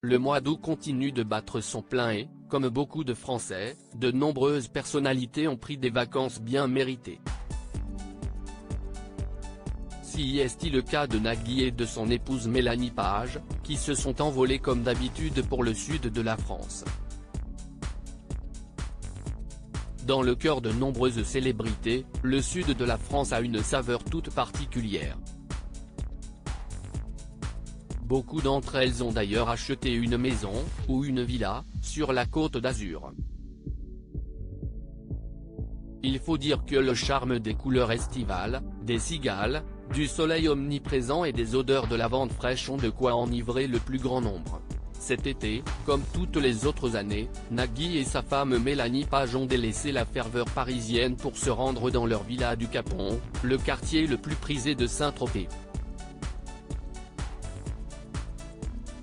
Le mois d'août continue de battre son plein et, comme beaucoup de Français, de nombreuses personnalités ont pris des vacances bien méritées. Si est le cas de Nagui et de son épouse Mélanie Page, qui se sont envolés comme d'habitude pour le sud de la France. Dans le cœur de nombreuses célébrités, le sud de la France a une saveur toute particulière. Beaucoup d'entre elles ont d'ailleurs acheté une maison, ou une villa, sur la Côte d'Azur. Il faut dire que le charme des couleurs estivales, des cigales, du soleil omniprésent et des odeurs de lavande fraîche ont de quoi enivrer le plus grand nombre. Cet été, comme toutes les autres années, Nagui et sa femme Mélanie Page ont délaissé la ferveur parisienne pour se rendre dans leur villa du Capon, le quartier le plus prisé de Saint-Tropez.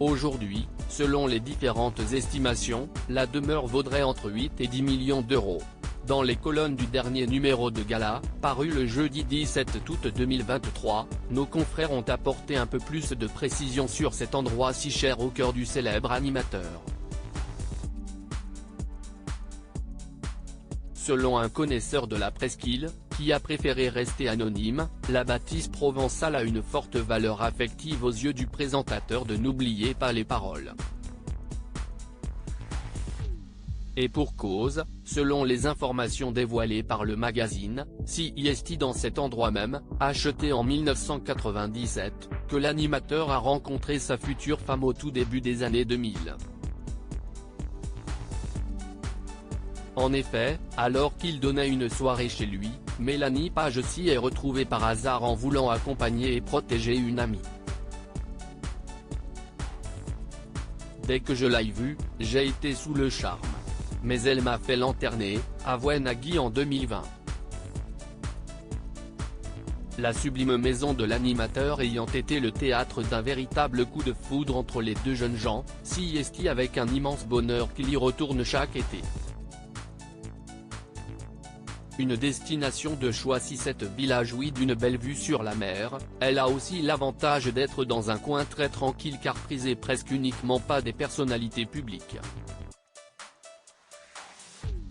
Aujourd'hui, selon les différentes estimations, la demeure vaudrait entre 8 et 10 millions d'euros. Dans les colonnes du dernier numéro de Gala, paru le jeudi 17 août 2023, nos confrères ont apporté un peu plus de précision sur cet endroit si cher au cœur du célèbre animateur. Selon un connaisseur de la presqu'île, qui a préféré rester anonyme, la bâtisse provençale a une forte valeur affective aux yeux du présentateur de N'oubliez pas les paroles. Et pour cause, selon les informations dévoilées par le magazine, CIST dans cet endroit même, acheté en 1997, que l'animateur a rencontré sa future femme au tout début des années 2000. En effet, alors qu'il donnait une soirée chez lui, Mélanie Page s'y est retrouvée par hasard en voulant accompagner et protéger une amie. Dès que je l'ai vue, j'ai été sous le charme. Mais elle m'a fait lanterner, avouait Nagui en 2020. La sublime maison de l'animateur ayant été le théâtre d'un véritable coup de foudre entre les deux jeunes gens, CIST avec un immense bonheur qu'il y retourne chaque été. Une destination de choix si cette villa jouit d'une belle vue sur la mer, elle a aussi l'avantage d'être dans un coin très tranquille car prisée presque uniquement pas des personnalités publiques.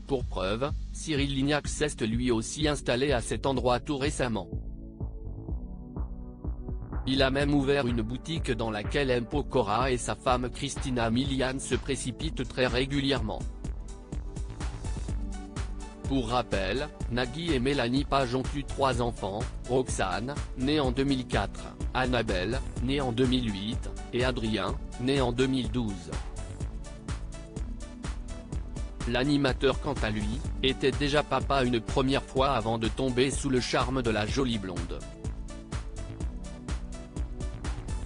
Pour preuve, Cyril Lignac s'est lui aussi installé à cet endroit tout récemment. Il a même ouvert une boutique dans laquelle M. Pokora et sa femme Christina Milian se précipitent très régulièrement. Pour rappel, Nagui et Mélanie Page ont eu 3 enfants, Roxane, née en 2004, Annabelle, née en 2008, et Adrien, né en 2012. L'animateur quant à lui, était déjà papa une première fois avant de tomber sous le charme de la jolie blonde.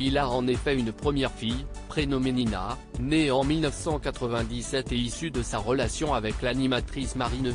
Il a en effet une première fille, prénommée Nina, née en 1997 et issue de sa relation avec l'animatrice Marine.